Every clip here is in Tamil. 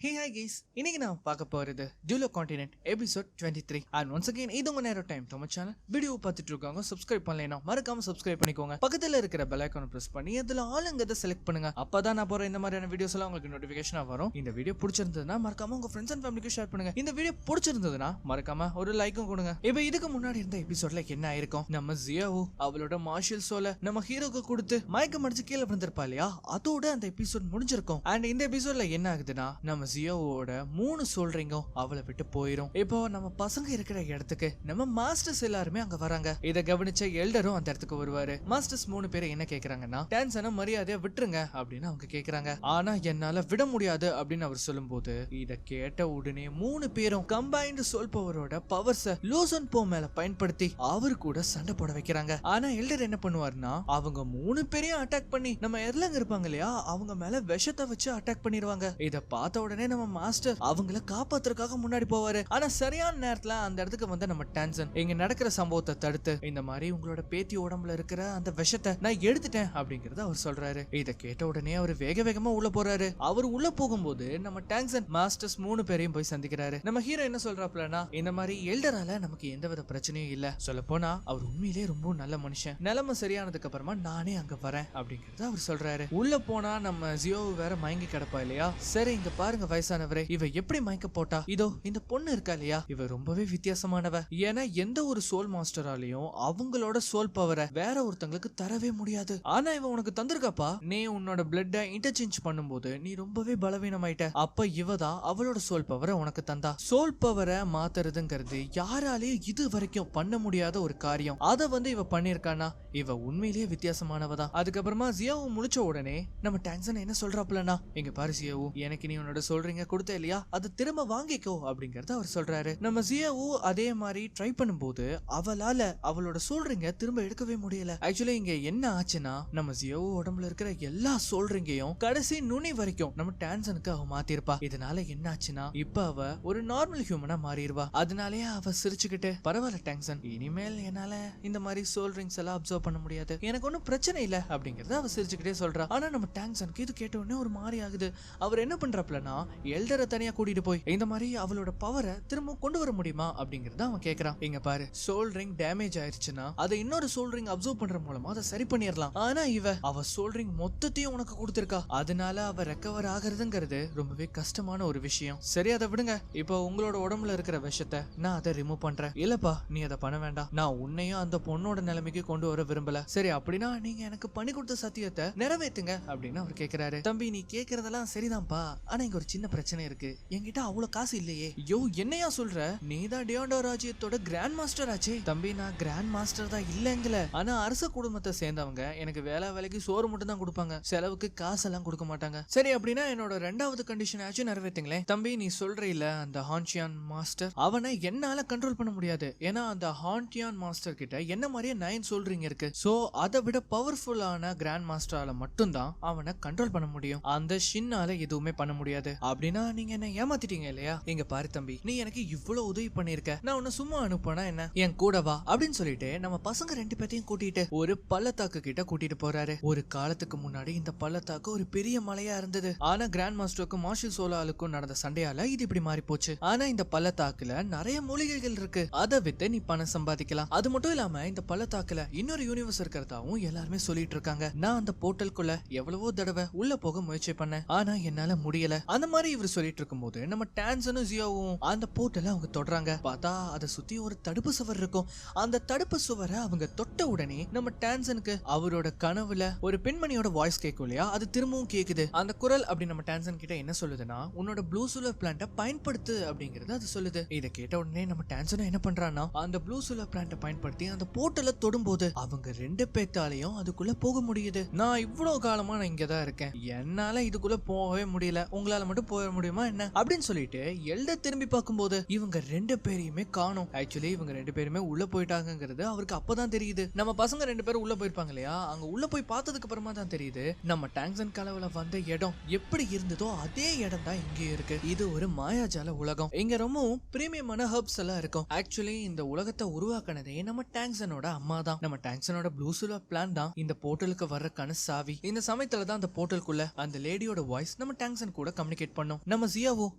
Hey hi guys, இன்னைக்கு நான் பார்க்க போறது டியூலோ continent episode 23 and once again இது உங்க நேரோ டைம் நம்ம சேனல் வீடியோ பார்த்துட்டு இருக்காங்க சப்ஸ்கிரைப் பண்ணலைனா மறக்காம சப்ஸ்கிரைப் பண்ணிக்கோங்க பக்கத்துல இருக்கிற பெல் ஐகானை பிரஸ் பண்ணி அதுல ஆளுங்கத செலக்ட் பண்ணுங்க அப்பதான் நான் போற இந்த மாதிரியான வீடியோஸ் எல்லாம் உங்களுக்கு நோட்டிஃபிகேஷனா வரும் இந்த வீடியோ பிடிச்சிருந்ததுன்னா மறக்காம உங்க ஃப்ரெண்ட்ஸ் அண்ட் ஃபேமிலிக்கு ஷேர் பண்ணுங்க இந்த வீடியோ பிடிச்சிருந்ததுன்னா மறக்காம ஒரு லைக்கும் கொடுங்க இப்போ இதுக்கு முன்னாடி இருந்த எபிசோட்ல என்ன ஆயிருக்கும் நம்ம ஜியாவோ அவளோட மார்ஷல் சோலை நம்ம ஹீரோக்கு கொடுத்து மயக்கம் அடிச்சு கீழே விழுந்திருப்பா இல்லையா அதோட அந்த எபிசோட் முடிஞ்சிருக்கும் அண்ட் இந்த எபிசோட்ல என்ன ஆகுதுன்னா நம்ம ஜியோவோட 3 சொல்றீங்க அவளை விட்டு போயிரும் இப்போ நம்ம பசங்க இருக்கிற இடத்துக்கு நம்ம மாஸ்டர்ஸ் எல்லாருமே அங்க வராங்க இத கவனிச்ச எல்டரும் அந்த இடத்துக்கு வருவாரு மாஸ்டர்ஸ் 3 பேரை என்ன கேக்குறாங்கன்னா டான்ஸன மரியாதையா விட்டுருங்க அப்படின்னு அவங்க கேக்குறாங்க ஆனா என்னால விட முடியாது அப்படின்னு அவர் சொல்லும்போது இத கேட்ட உடனே 3 பேரும் கம்பைன்டு சோல் பவரோட பவர்ஸ லூசன் போ மேல பயன்படுத்தி அவர் கூட சண்டை போட வைக்கிறாங்க ஆனா எல்டர் என்ன பண்ணுவாருன்னா அவங்க 3 பேரையும் அட்டாக் பண்ணி நம்ம எர்லங்க இருப்பாங்க இல்லையா அவங்க மேல விஷத்தை வச்சு அட்டாக் பண்ணிடுவாங்க இத பார்த்த உடனே நம்ம மாஸ்டர் அவங்கள காப்பாத்துறதுக்காக முன்னாடி போவாரு ஆனா சரியான நேரத்துல அந்த இடத்துக்கு வந்து நம்ம டான்சன் இங்க நடக்கிற சம்பவத்தை தடுத்து இந்த மாதிரி உங்களோட பேத்தி உடம்புல இருக்கிற அந்த விஷத்தை நான் எடுத்துட்டேன் அப்படிங்கறத அவர் சொல்றாரு இத கேட்ட உடனே அவர் வேக வேகமா உள்ள போறாரு அவர் உள்ள போகும்போது நம்ம டான்சன் மாஸ்டர்ஸ் 3 பேரையும் போய் சந்திக்கிறாரு நம்ம ஹீரோ என்ன சொல்றாப்லனா இந்த மாதிரி எல்டரால நமக்கு எந்தவித பிரச்சனையும் இல்ல சொல்ல போனா அவர் உண்மையிலேயே ரொம்ப நல்ல மனுஷன் நிலைமை சரியானதுக்கு அப்புறமா நானே அங்க வரேன் அப்படிங்கறத அவர் சொல்றாரு உள்ள போனா நம்ம ஜியோ வேற மயங்கி கிடப்பா இல்லையா சரி இங்க பாருங்க வயசானவரே இவ எப்படி மயக்க போட்டா இதோ இந்த பொண்ணு இருக்கா இல்லையா இவ ரொம்பவே வித்தியாசமானவ ஏன்னா எந்த ஒரு சோல் மாஸ்டராலையும் அவங்களோட சோல் பவரை வேற ஒருத்தங்களுக்கு தரவே முடியாது ஆனா இவ உனக்கு தந்திருக்காப்பா நீ உன்னோட பிளட்ட இன்டர்சேஞ்ச் பண்ணும்போது நீ ரொம்பவே பலவீனமாயிட்ட அப்ப இவதான் அவளோட சோல் பவரை உனக்கு தந்தா சோல் பவரை மாத்துறதுங்கிறது யாராலையும் இது வரைக்கும் பண்ண முடியாத ஒரு காரியம் அத வந்து இவ பண்ணிருக்கானா இவ உண்மையிலேயே வித்தியாசமானவதான் அதுக்கப்புறமா ஜியாவு முழிச்ச உடனே நம்ம டான்சன் என்ன சொல்றாப்லனா இங்க பாரு ஜியாவு எனக்கு நீ உன்னோட சொல்றீங்க கொடுத்த இல்லையா அது திரும்ப வாங்கிக்கோ அப்படிங்கறத அவர் சொல்றாரு நம்ம ஜியாவு அதே மாதிரி ட்ரை பண்ணும்போது அவளால அவளோட சொல்றீங்க திரும்ப எடுக்கவே முடியல ஆக்சுவலி இங்க என்ன ஆச்சுன்னா நம்ம ஜியாவு உடம்புல இருக்கிற எல்லா சொல்றீங்கையும் கடைசி நுனி வரைக்கும் நம்ம டான்சனுக்கு அவ மாத்திருப்பா இதனால என்ன ஆச்சுன்னா இப்ப அவ ஒரு நார்மல் ஹியூமனா மாறிடுவா அதனாலயே அவ சிரிச்சுக்கிட்டு பரவாயில்ல டான்சன் இனிமேல் என்னால இந்த மாதிரி சொல்றீங்ஸ் எல்லாம் அப்சர்வ் பண்ண முடியாது எனக்கு ஒன்னும் பிரச்சனை இல்ல அப்படிங்கறத அவ சிரிச்சுக்கிட்டே சொல்றா ஆனா நம்ம டான்சனுக்கு இது கேட்ட உடனே ஒரு மாதிரி ஆகுது அவர் என்ன பண்றாப்லனா எல்டரை தனியா கூட்டிட்டு போய் இந்த மாதிரி அவளோட பவரை திரும்ப கொண்டு வர முடியுமா அப்படிங்கறத அவன் கேக்குறான் இங்க பாரு சோல் ரிங் டேமேஜ் ஆயிருச்சுன்னா அதை இன்னொரு சோல் ரிங் அப்சர்வ் பண்ற மூலமா அதை சரி பண்ணிடலாம் ஆனா அவ சோல் ரிங் மொத்தத்தையும் உனக்கு கொடுத்திருக்கா அதனால அவ ரெக்கவர் ஆகுறதுங்கிறது ரொம்பவே கஷ்டமான ஒரு விஷயம் சரி அதை விடுங்க இப்போ உங்களோட உடம்புல இருக்கிற விஷத்தை நான் அதை ரிமூவ் பண்றேன் இல்லப்பா நீ அதை பண்ண வேண்டாம் நான் உன்னையும் அந்த பொண்ணோட நிலைமைக்கு கொண்டு வர விரும்பல சரி அப்படின்னா நீங்க எனக்கு பண்ணி கொடுத்த சத்தியத்தை நிறைவேத்துங்க அப்படின்னு அவர் கேக்குறாரு தம்பி நீ கேக்குறதெல்லாம் சரிதான்ப்பா ஆனா இங்க ஒரு சின்ன பிரச்சனை இருக்கு என்கிட்ட அவ்வளவு காசு இல்லையே யோ என்னையா சொல்ற நீதான் டியாண்டோ ராஜ்யத்தோட கிராண்ட் மாஸ்டர் ஆச்சே தம்பி நான் கிராண்ட் மாஸ்டர் தான் இல்லங்கல ஆனா அரச குடும்பத்தை சேர்ந்தவங்க எனக்கு வேலைக்கு சோறு மட்டும் தான் கொடுப்பாங்க செலவுக்கு காசெல்லாம் கொடுக்க மாட்டாங்க சரி அப்படின்னா என்னோட 2வது கண்டிஷன் ஆச்சு நிறைவேற்றுங்களேன் தம்பி நீ சொல்ற இல்ல அந்த ஹான்டியான் மாஸ்டர் அவனை என்னால கண்ட்ரோல் பண்ண முடியாது ஏன்னா அந்த ஹான்டியான் மாஸ்டர் கிட்ட என்ன மாதிரியே 9 சொல்றீங்க இருக்கு சோ அதை விட பவர்ஃபுல்லான கிராண்ட் மாஸ்டரால மட்டும்தான் அவனை கண்ட்ரோல் பண்ண முடியும் அந்த ஷின்னால எதுவுமே பண்ண முடியாது அப்படின்னா நீங்க என்ன ஏமாத்திட்டீங்க இல்லையா இங்க பாரு தம்பி நீ எனக்கு இவ்வளவு உதவி பண்ணிருக்க நான் உன்னை சும்மா அனுப்பினா என்ன என் கூட வா அப்படின்னு சொல்லிட்டு நம்ம பசங்க 2 பேத்தையும் கூட்டிட்டு ஒரு பள்ளத்தாக்கு கிட்ட கூட்டிட்டு போறாரு ஒரு காலத்துக்கு முன்னாடி இந்த பள்ளத்தாக்கு ஒரு பெரிய மலையா இருந்தது ஆனா கிராண்ட் மாஸ்டருக்கும் மார்ஷல் சோலாலுக்கும் நடந்த சண்டையால இது இப்படி மாறி போச்சு ஆனா இந்த பள்ளத்தாக்குல நிறைய மூலிகைகள் இருக்கு அதை வித்து நீ பணம் சம்பாதிக்கலாம் அது மட்டும் இல்லாம இந்த பள்ளத்தாக்குல இன்னொரு யூனிவர்ஸ் இருக்கிறதாவும் எல்லாருமே சொல்லிட்டு இருக்காங்க நான் அந்த போர்ட்டலுக்குள்ள எவ்வளவோ தடவை உள்ள போக முயற்சி பண்ணேன் ஆனா என்னால முடியல அந்த மாதிரி இவர் சொல்லிட்டு இருக்கும்போது நம்ம டான்சனும் ஜியோவும் அந்த போர்ட்டல அவங்க தொடறாங்க பார்த்தா அதை சுத்தி ஒரு தடுப்பு சுவர் இருக்கும் அந்த தடுப்பு சுவரை அவங்க தொட்ட உடனே நம்ம டான்சனுக்கு அவரோட கனவுல ஒரு பெண்மணியோட வாய்ஸ் கேட்கும் இல்லையா அது திரும்பவும் கேக்குது அந்த குரல் அப்படி நம்ம டான்சன் கிட்ட என்ன சொல்லுதுன்னா உன்னோட ப்ளூ சூலர் பிளான்ட்டை பயன்படுத்து அப்படிங்கறது அது சொல்லுது இதை கேட்ட உடனே நம்ம டான்சன் என்ன பண்றான்னா அந்த ப்ளூ சூலர் பிளான்ட்டை பயன்படுத்தி அந்த போர்ட்டல தொடும்போது அவங்க 2 பேத்தாலையும் அதுக்குள்ள போக முடியுது நான் இவ்வளவு காலமா நான் இங்கதான் இருக்கேன் என்னால இதுக்குள்ள போகவே முடியல உங்களால மட்டும் போக முடியுமா என்ன அப்படின்னு சொல்லிட்டு எல்டர் திரும்பி பார்க்கும்போது இவங்க 2 பேரையுமே காணோம் ஆக்சுவலி இவங்க 2 பேருமே உள்ள போயிட்டாங்கிறது அவருக்கு அப்பதான் தெரியுது நம்ம பசங்க 2 பேரும் உள்ள போயிருப்பாங்க இல்லையா அங்க உள்ள போய் பார்த்ததுக்கு அப்புறமா தான் தெரியுது நம்ம டாங்ஸன் கலவுல வந்த இடம் எப்படி இருந்ததோ அதே இடம் தான் இங்கே இருக்கு இது ஒரு மாயாஜால உலகம் இங்க ரொம்பவும் பிரீமியமான ஹர்ப்ஸ் எல்லாம் இருக்கும் ஆக்சுவலி இந்த உலகத்தை உருவாக்குனதே நம்ம டாங்ஸனோட அம்மா தான் நம்ம டாங்ஸனோட ப்ளூ சூலர் பிளான் தான் இந்த போர்ட்டலுக்கு வர்றதுக்கான சாவி இந்த சமயத்துல தான் அந்த போர்ட்டலுக்குள்ள அந்த லேடியோட வாய்ஸ் நம்ம டாங்ஸன் கூட கம்யூனிகேட் கம்யூனிகேட் பண்ணும். நம்ம ஜியாவோ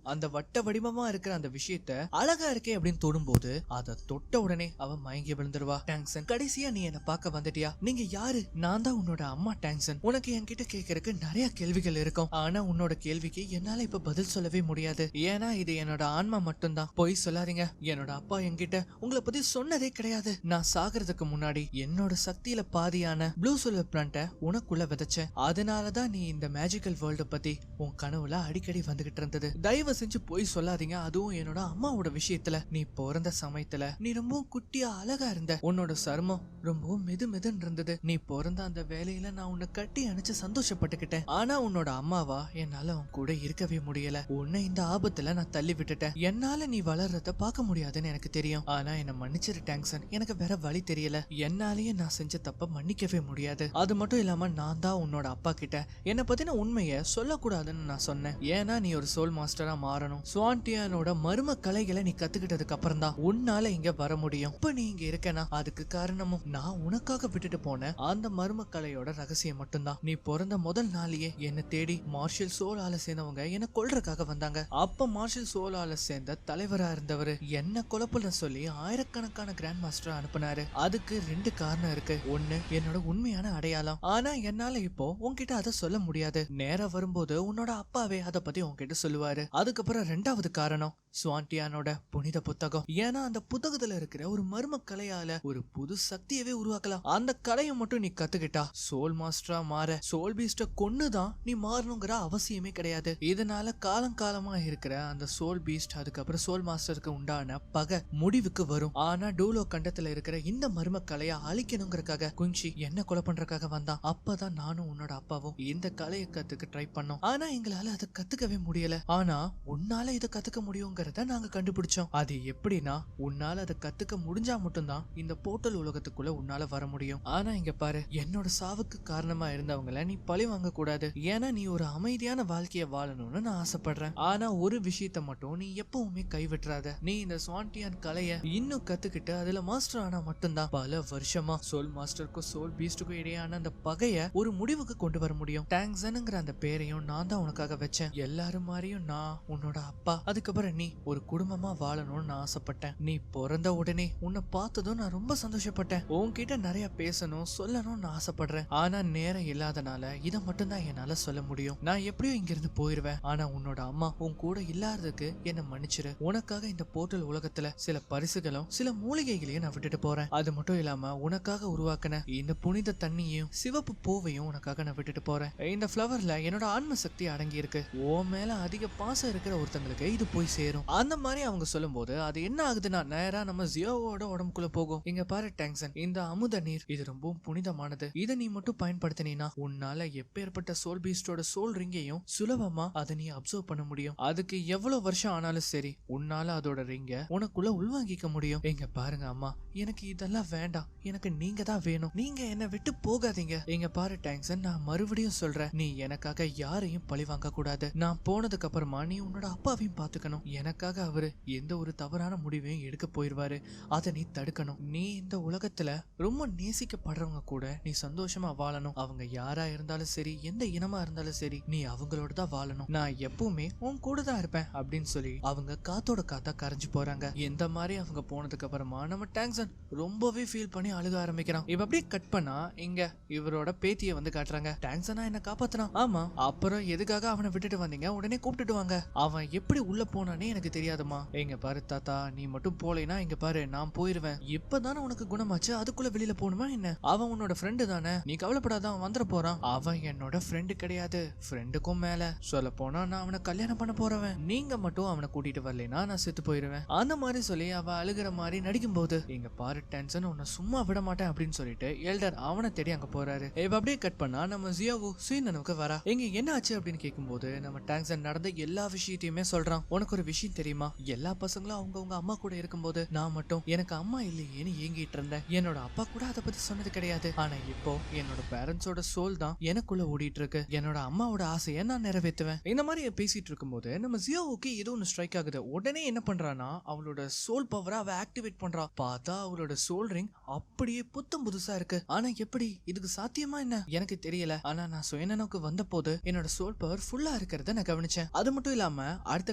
அந்த வட்ட வடிவமா இருக்கிற அந்த விஷயத்த அழகா இருக்கே அப்படின்னு தொடும்போது அதை தொட்ட உடனே அவ மயங்கி விழுந்துருவா. டாங்சன், கடைசியா நீ என்ன பார்க்க வந்துட்டியா? நீங்க யாரு? நான் தான் உன்னோட அம்மா டாங்சன். உனக்கு என்கிட்ட கேட்கறதுக்கு நிறைய கேள்விகள் இருக்கும். ஆனா உன்னோட கேள்விக்கு என்னால இப்ப பதில் சொல்லவே முடியாது. ஏன்னா இது என்னோட ஆன்மா மட்டும்தான். போய் சொல்லாதீங்க, என்னோட அப்பா என்கிட்ட உங்களை பத்தி சொன்னதே கிடையாது. நான் சாகிறதுக்கு முன்னாடி என்னோட சக்தியில பாதியான ப்ளூ சில்வர் பிளான்ட்ட உனக்குள்ள விதைச்சேன். அதனாலதான் நீ இந்த மேஜிக்கல் வேர்ல்ட பத்தி உன் கனவுல அடிக்கடி வந்துகிட்டு இருந்தது. தயவு செஞ்சு போய் சொல்லாதீங்க. அதுவும் என்னோட அம்மாவோட விஷயத்துல. நீ பிறந்த சமயத்துல நீ ரொம்பவும் குட்டியா அழகா இருந்த. உன்னோட சர்மம் ரொம்பவும் மெதுன்னு இருந்தது. நீ பிறந்த அந்த வேலையில நான் உன்னை கட்டி அணைச்சு சந்தோஷப்பட்டுக்கிட்டேன். ஆனா உன்னோட அம்மாவா என்னால உன் கூட இருக்கவே முடியல. உன்னை இந்த ஆபத்துல நான் தள்ளி விட்டுட்டேன். என்னால நீ வளர்றத பார்க்க முடியாதுன்னு எனக்கு தெரியும். ஆனா என்ன மன்னிச்சிரு டாங்சன், எனக்கு வேற வழி தெரியல. என்னாலேயே நான் செஞ்ச தப்ப மன்னிக்கவே முடியாது. அது மட்டும் இல்லாம நான் தான் உன்னோட அப்பா கிட்ட என்ன பத்தின உண்மைய சொல்லக்கூடாதுன்னு நான் சொன்னேன். ஏன்னா நீ ஒரு சோல் மாஸ்டரா மாறணும். சுவான்டியானோட மர்ம கலைகளை நீ கத்துக்கிட்டதுக்கு அப்புறம் தான் உன்னால இங்க வர முடியும். இப்ப நீ இங்க இருக்கனா அதுக்கு காரணமும் நான் உனக்காக விட்டுட்டு போன அந்த மர்ம கலையோட ரகசியம் மட்டும்தான். நீ பிறந்த முதல் நாளையே என்ன தேடி மார்ஷல் சோலால சேர்ந்தவங்க என்ன கொல்றதுக்காக வந்தாங்க. அப்ப மார்ஷல் சோலால சேர்ந்த தலைவரா இருந்தவரு என்ன கொலப்புல சொல்லி ஆயிரக்கணக்கான கிராண்ட் மாஸ்டர் அனுப்புனாரு. அதுக்கு ரெண்டு காரணம் இருக்கு. ஒண்ணு என்னோட உண்மையான அடையாளம். ஆனா என்னால இப்போ உன்கிட்ட அதை சொல்ல முடியாது. நேரம் வரும்போது உன்னோட அப்பாவே அதை பத்தி உன்கிட்ட சொல்லுவாரு. அதுக்கப்புறம் ரெண்டாவது காரணம் சுவான்டியானோட புனித புத்தகம். ஏன்னா அந்த புத்தகத்துல இருக்கிற ஒரு மர்ம கலையால ஒரு புது சக்தியவே உருவாக்கலாம். அந்த கலையை மட்டும் நீ கத்துக்கிட்டா சோல் மாஸ்டரா மாற சோல் பீஸ்ட கொன்னுதான் நீ மாறணுங்கிற அவசியமே கிடையாது. இதனால காலங்காலமா இருக்கிற அந்த சோல் பீஸ்ட் அதுக்கப்புறம் சோல் மாஸ்டருக்கு உண்டான பகை முடிவுக்கு வரும். ஆனா டூலோ கண்டத்துல இருக்கிற இந்த மர்ம கலையை அழிக்கணுங்கிறக்காக குஞ்சி என்ன கொலை பண்றதுக்காக வந்தான். அப்பதான் நானும் உன்னோட அப்பாவும் இந்த கலையை கத்துக்க ட்ரை பண்ணோம். ஆனா எங்களால அதை கத்துக்கவே முடியல. ஆனா உன்னால இதை கத்துக்க முடியுங்கிறத நாங்க கண்டுபிடிச்சோம். அது எப்படின்னா உன்னால அதை கத்துக்க முடிஞ்சா மட்டும்தான் இந்த போர்ட்டல் உலகத்துக்குள்ள உன்னால வர முடியும். ஆனா இங்க பாரு, என்னோட சாவுக்கு காரணமா இருந்தவங்கள நீ பழி வாங்க கூடாது. ஏன்னா நீ ஒரு அமைதியான வாழ்க்கைய வாழணும்னு நான் ஆசைப்படுறேன். ஆனா ஒரு விஷயத்த மட்டும் நீ எப்பவுமே கைவிட்டுறாத. நீ இந்த ஸ்வான்டியான் கலைய இன்னும் கத்துக்கிட்டு அதுல மாஸ்டர் ஆனா மட்டும்தான் பல வருஷமா சோல் மாஸ்டருக்கும் சோல் பீஸ்டுக்கும் இடையான அந்த பகைய ஒரு முடிவுக்கு கொண்டு வர முடியும். டாங்சனுங்கிற அந்த பேரையும் நான் தான் உனக்காக வச்சேன். எல்லாரும் மாதிரியும் நான் உன்னோட அப்பா. அதுக்கப்புறம் நீ ஒரு குடும்பமா வாழணும்னு நான் ஆசைப்பட்டேன். நீ பிறந்த உடனே உன்னை பார்த்ததும் நான் ரொம்ப சந்தோஷப்பட்டேன். உன்கிட்ட நிறைய பேசணும் சொல்லணும்னு ஆசைப்படுறேன். ஆனா நேரம் இல்லாதனால இதை மட்டும் தான் என்னால சொல்ல முடியும். நான் எப்படியோ இங்க இருந்து போயிருவேன். ஆனா உன்னோட அம்மா உன் கூட இல்லாததுக்கு என்ன மன்னிச்சிரு. உனக்காக இந்த போர்ட்டல் உலகத்துல சில பரிசுகளும் சில மூலிகைகளையும் நான் விட்டுட்டு போறேன். அது மட்டும் இல்லாம உனக்காக உருவாக்கின இந்த புனித தண்ணியும் சிவப்பு பூவையும் உனக்காக நான் விட்டுட்டு போறேன். இந்த ஃபிளவர்ல என்னோட ஆன்ம சக்தி அடங்கி இருக்கு. உன் மேல அதிக பாசம் இருக்கிற ஒருத்தங்களுக்கு இது போய் சேரும். அந்த மாதிரி அவங்க சொல்லும் போது அது என்ன ஆகுதுன்னா நேரா நம்ம ஜியோவோட உடம்புக்குள்ள போகும். இங்க பாரு டாங்சன், இந்த அமுத நீர் இது ரொம்பவும் புனிதமானது. இதை நீ மட்டும் பயன்படுத்தினா உன்னால எப்பேற்பட்ட சோல் பீஸ்டோட சோல் ரிங்கையும் சுலபமா அதை நீ அப்சர்வ் பண்ண முடியும். அதுக்கு எவ்வளவு வருஷம் ஆனாலும் சரி உன்னால அதோட ரிங்க உனக்குள்ள உள்வாங்கிக்க முடியும். இங்க பாருங்க அம்மா, எனக்கு இதெல்லாம் வேண்டாம். எனக்கு நீங்க தான் வேணும். நீங்க என்ன விட்டு போகாதீங்க. இங்க பாரு டாங்சன், நான் மறுபடியும் சொல்றேன், நீ எனக்காக யாரையும் பழி வாங்க கூடாது. நான் போனதுக்கு அப்புறமா நீ உன்னோட அப்பாவையும் பாத்துக்கணும். எனக்காக அவரு எந்த ஒரு தவறான முடிவையும் எடுக்க போயிருவாரு. அதை நீ தடுக்கணும். நீ இந்த உலகத்துல ரொம்ப நேசிக்கப்படுறவங்க கூட நீ சந்தோஷமா வாழணும். அவங்க யாரா இருந்தாலும் சரி எந்த இனமா இருந்தாலும் சரி நீ அவங்களோட தான் வாழணும். நான் எப்பவுமே உன் கூட தான் இருப்பேன் அப்படின்னு சொல்லி அவங்க காத்தோட காத்தா கரைஞ்சு போறாங்க. இந்த மாதிரி அவங்க போனதுக்கு அப்புறமா நம்ம டாங்சன் ரொம்பவே ஃபீல் பண்ணி அழுக ஆரம்பிக்கிறான். இவ அப்படியே கட் பண்ணா இங்க இவரோட பேத்திய வந்து காட்டுறாங்க. டாங்சனா என்ன காப்பாத்தினான். ஆமா, அப்புறம் எதுக்காக அவனை விட்டுட்டு வந்தீங்க? உடனே கூப்பிட்டுட்டு வாங்க. அவன் எப்படி உள்ள போனானே எனக்கு தெரியாதுமா. எங்க பாரு தாத்தா, நீ மட்டும் போலேனா இங்க பாரு நான் போயிருவேன். இப்பதானே உனக்கு குணமாச்சு, அதுக்குள்ள வெளியில போகணுமா என்ன? அவன் உன்னோட ஃப்ரெண்டு தானே, நீ கவலைப்படாத, அவன் வந்துட போறான். அவன் என்னோட ஃப்ரெண்டு கிடையாது, ஃப்ரெண்டுக்கும் மேல. சொல்ல போனா நான் அவனை கல்யாணம் பண்ண போறவன். நீங்க மட்டும் அவனை கூட்டிட்டு வரலைன்னா நான் செத்து போயிருவேன். அந்த மாதிரி சொல்லி அவ அழுகிற மாதிரி நடிக்கும் போது இங்க பாரு டாங்சன், உன்னை சும்மா விட மாட்டேன் அப்படின்னு சொல்லிட்டு எல்டர் அவனை தேடி அங்க போறாரு. இப்ப அப்படியே கட் பண்ணா நம்ம ஜியாவோ சுயநனவுக்கு வரா. எங்க என்ன ஆச்சு அப்படின்னு கேட்கும்போது நம்ம டாங்சன் நடந்த எல்லா விஷயத்தையுமே சொல்றான். உனக்கு ஒரு விஷயம் தெரியுமா? எல்லா பசங்களும் அவங்க அம்மா கூட இருக்கும்போது நான் மட்டும் எனக்கு அம்மா இல்லையேன்னு ஏங்கிட்டு இருந்தேன். என்னோட அப்பா கூட அதை பத்தி சொன்னது கிடையாது. ஆனா இப்போ என்னோட பேரண்ட்ஸோட சோல் தான் எனக்குள்ள ஓடிட்டு இருக்கு. என்னோட அம்மாவோட ஆசையை நான் நிறைவேற்றுவேன். இந்த மாதிரி பேசிட்டு இருக்கும்போது நம்ம ஜியோவுக்கு ஏதோ ஒன்று ஸ்ட்ரைக் ஆகுது. உடனே என்ன பண்றானா அவளோட சோல் பவரை அவ ஆக்டிவேட் பண்றா. பார்த்தா அவளோட சோல் ரிங் அப்படியே புத்தம் புதுசா இருக்கு. ஆனா எப்படி இதுக்கு சாத்தியமா என்ன எனக்கு தெரியல. ஆனா நான் சுயநனவுக்கு வந்த போது என்னோட சோல் பவர் ஃபுல்லா இருக்கிறத நான் கவனிச்சேன். அது மட்டும் இல்லாம அடுத்த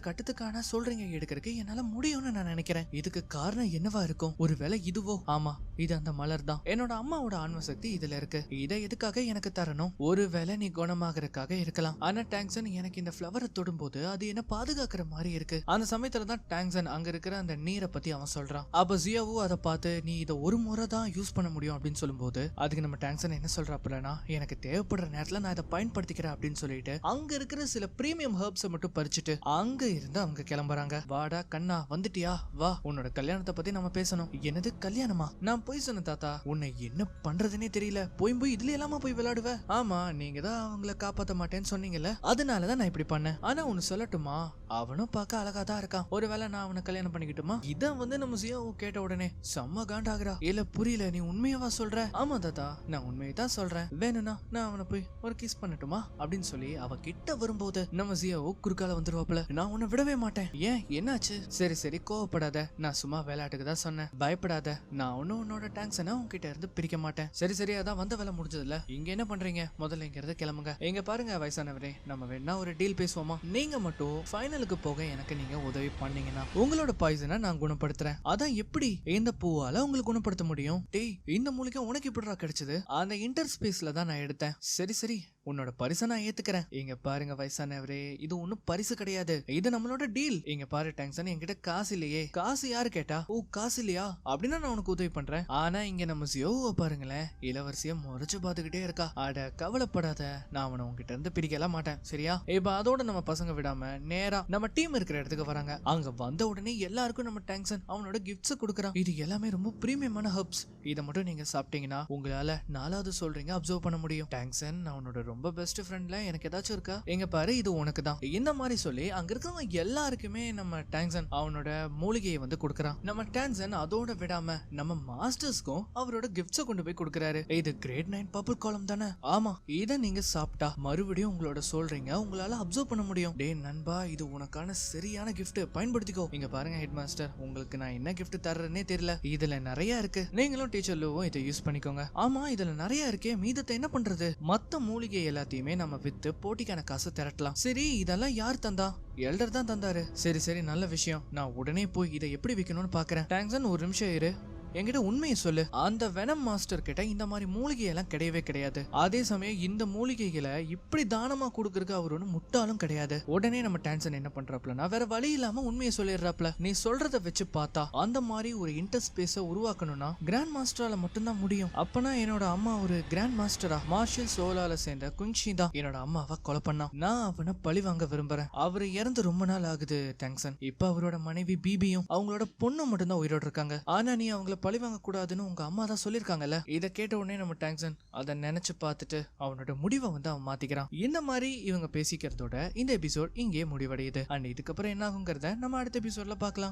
கட்டத்துக்கான சொல்றீங்க எடுக்கிறதுக்கு என்னால முடியும்னு நான் நினைக்கிறேன். இதுக்கு காரணம் என்னவா இருக்கும்? ஒருவேளை இதுவோ? ஆமா, இது அந்த மலர் தான். என்னோட அம்மாவோட ஆன்ம சக்தி இதுல இருக்கு. இதை எதுக்காக எனக்கு தரணும்? ஒருவேளை நீ குணமாகறதுக்காக இருக்கலாம். ஆனா டாங்ஸன் எனக்கு இந்த ஃப்ளவரை தொடும்போது அது என்ன பாதுகாக்கிற மாதிரி இருக்கு. அந்த சமயத்துல தான் டாங்ஸன் அங்க இருக்கிற அந்த நீரை பத்தி அவன் சொல்றான். அப்ப ஜியாவும் அதை பார்த்து நீ இதை ஒரு முறை தான் யூஸ் பண்ண முடியும் அப்படின்னு சொல்லும்போது அதுக்கு நம்ம டாங்ஸன் என்ன சொல்றாப்புலனா, எனக்கு தேவைப்படுற நேரத்துல நான் இதை பயன்படுத்திக்கிறேன் அப்படின்னு சொல்லிட்டு அங்க இருக்கிற சில பிரீமியம் ஹெர்ப்ஸை மட்டும் பறிச்சுட்டு அங்க இருந்து அவங்க கிளம்புறாங்க. வாடா கண்ணா, வந்துட்டியா? வா, உன்னோட கல்யாணத்தை பத்தி நம்ம பேசணும். என்னது கல்யாணமா? நான் போய் சொன்னேன் தாத்தா, உன்னை என்ன பண்றதுன்னே தெரியல. போய் இதுல எல்லாமா போய் விளையாடுவ? ஆமா, நீங்க தான் அவங்கள காப்பாத்த மாட்டேன்னு சொன்னீங்கல்ல, அதனாலதான் நான் இப்படி பண்ணேன். ஆனா ஒன்னு சொல்லட்டுமா, அவனும் பார்க்க அழகா தான் இருக்கான். ஒருவேளை நான் அவனை கல்யாணம் பண்ணிக்கிட்டுமா? இதான் நம்ம ஜியாவு கேட்ட உடனே செம்ம காண்டாகிறா. இல்ல புரியல, நீ உண்மையவா சொல்ற? ஆமா தாத்தா, நான் உண்மையை தான் சொல்றேன். வேணும்னா நான் அவனை போய் ஒரு கிஸ் பண்ணட்டுமா அப்படின்னு சொல்லி அவ கிட்ட வரும்போது நம்ம ஜியாவு குறுக்கால வந்துருவாப்ல. நான் உன்னை விடவே மாட்டேன். ஏன், என்னாச்சு? சரி சரி, கோவப்படாத, நான் சும்மா விளையாட்டுக்கு தான் சொன்னேன். பயப்படாத, நான் ஒன்னும் உன்னோட டாங்ஸனை உன்கிட்ட இருந்து பிரிக்க மாட்டேன். சரி சரி, அதான் வந்த வேலை முடிஞ்சதுல, இங்க என்ன பண்றீங்க? முதல்ல இங்க இருந்து கிளம்புங்க. எங்க பாருங்க வயசானவரே, நம்ம வேணா ஒரு டீல் பேசுவோமா? நீங்க மட்டும் ஃபைனலுக்கு போக எனக்கு நீங்க உதவி பண்ணீங்கன்னா உங்களோட பாய்சனை நான் குணப்படுத்துறேன். அதான் எப்படி? இந்த பூவால உங்களுக்கு குணப்படுத்த முடியும்? டேய், இந்த மூலிகை உனக்கு எப்படிடா கிடைச்சது? அந்த இன்டர் ஸ்பேஸ்ல தான் நான் எடுத்தேன். சரி சரி, உன்னோட பரிசை நான் ஏத்துக்கிறேன். இங்க பாருங்க வயசானவரே, இது ஒன்னும் பரிசு கிடையாது, இது நம்மளோட டீல். இங்க பாரு டாங்ஸன், என்கிட்ட காசு இல்லையே. காசு யாரு கேட்டா? ஓ, காசு இல்லையா? அப்படின்னா நான் உனக்கு உதவி பண்றேன். ஆனா இங்க நம்ம ஜியோவை பாருங்களேன், இளவரசிய முறைச்சு பாத்துக்கிட்டே இருக்கா. அட கவலைப்படாத, நான் அவனை உங்ககிட்ட இருந்து பிரிக்கலாம் மாட்டேன், சரியா? இப்ப அதோட நம்ம பசங்க விடாம நேரா நம்ம டீம் இருக்கிற இடத்துக்கு வராங்க. அங்க வந்த உடனே எல்லாருக்கும் நம்ம டாங்ஸன் அவனோட கிஃப்ட்ஸ் கொடுக்கறான். இது எல்லாமே ரொம்ப பிரீமியமான ஹெர்ப்ஸ். இதை மட்டும் நீங்க சாப்பிட்டீங்கன்னா உங்களால 4வது சொல்றீங்க அப்சர்வ் பண்ண முடியும். டாங்ஸன், அவனோட ரொம்ப பெஸ்ட் ஃப்ரெண்ட்ல எனக்கு ஏதாச்சும் இருக்கா? எங்க பாரு, இது உனக்கு தான். இந்த மாதிரி சொல்லி அங்க இருக்கிறவங்க எல்லாருக்குமே நம்ம டாங்ஸன் அவனோட மூலிகையை வந்து கொடுக்கறான். நம்ம டாங்ஸன் அதோட விடாம நம்ம மாஸ்டர்ஸ்க்கும் அவரோட கிஃப்ட்ஸை கொண்டு போய் கொடுக்கறாரு. இது கிரேட் 9 பர்பிள் காலம் தானே? ஆமா, இதை நீங்க சாப்பிட்டா மறுபடியும் உங்களோட சொல்றீங்க உங்களால அப்சர்வ் பண்ண முடியும். டே நண்பா, இது உனக்கான சரியான கிஃப்ட், பயன்படுத்திக்கோ. இங்க பாருங்க ஹெட் மாஸ்டர், உங்களுக்கு நான் என்ன கிஃப்ட் தர்றேன்னே தெரியல. இதுல நிறைய இருக்கு, நீங்களும் டீச்சர் லோவும் இதை யூஸ் பண்ணிக்கோங்க. ஆமா, இதுல நிறைய இருக்கே, மீதத்தை என்ன பண்றது? மத்த மூலிகை எல்லாத்தையுமே நம்ம வித்து போட்டிக்கான காசு திரட்டலாம். சரி, இதெல்லாம் யார் தந்தா? எல்டர் தான் தந்தாரு. சரி சரி, நல்ல விஷயம். நான் உடனே போய் இதை எப்படி விற்கணும்னு பாக்குறேன். டாங்ஸன், ஒரு நிமிஷம் இரு, என்கிட்ட உண்மையை சொல்லு. அந்த வெனம் மாஸ்டர் கிட்ட இந்த மாதிரி மூலிகை எல்லாம் கிடையவே கிடையாது. அதே சமயம் இந்த மூலிகைகளை இப்படி தானமா கொடுக்கறதுக்கு அவர் ஒன்னும் முட்டாலும் கிடையாது. உடனே நம்ம டான்சன் என்ன பண்றாப்லனா, வேற வழி இல்லாம உண்மையை சொல்லிடுறாப்ல. நீ சொல்றத வச்சு பார்த்தா அந்த மாதிரி ஒரு இன்டர் ஸ்பேஸ உருவாக்கணும்னா கிராண்ட் மாஸ்டரால மட்டும்தான் முடியும். அப்பனா என்னோட அம்மா ஒரு கிராண்ட் மாஸ்டரா? மார்ஷல் சோலால சேர்ந்த குங்ஷி தான் என்னோட அம்மாவை கொலை பண்ணா. நான் அவனை பழி வாங்க விரும்புறேன். அவர் இறந்து ரொம்ப நாள் ஆகுது டாங்ஸன். இப்ப அவரோட மனைவி பிபியும் அவங்களோட பொண்ணு மட்டும்தான் உயிரோடு இருக்காங்க. ஆனா நீ அவங்கள பழி வாங்க கூடாதுன்னு உங்க அம்மா தான் சொல்லிருக்காங்கல்ல. இதை கேட்ட உடனே நம்ம டாங்ஸன் அதை நினைச்சு பார்த்துட்டு அவனோட முடிவை வந்து அவன் மாத்திக்கிறான். இந்த மாதிரி இவங்க பேசிக்கிறதோட இந்த எபிசோட் இங்கே முடிவடையுது. அண்ட் இதுக்கப்புறம் என்ன ஆகுங்கிறத நம்ம அடுத்த எபிசோட்ல பார்க்கலாம்.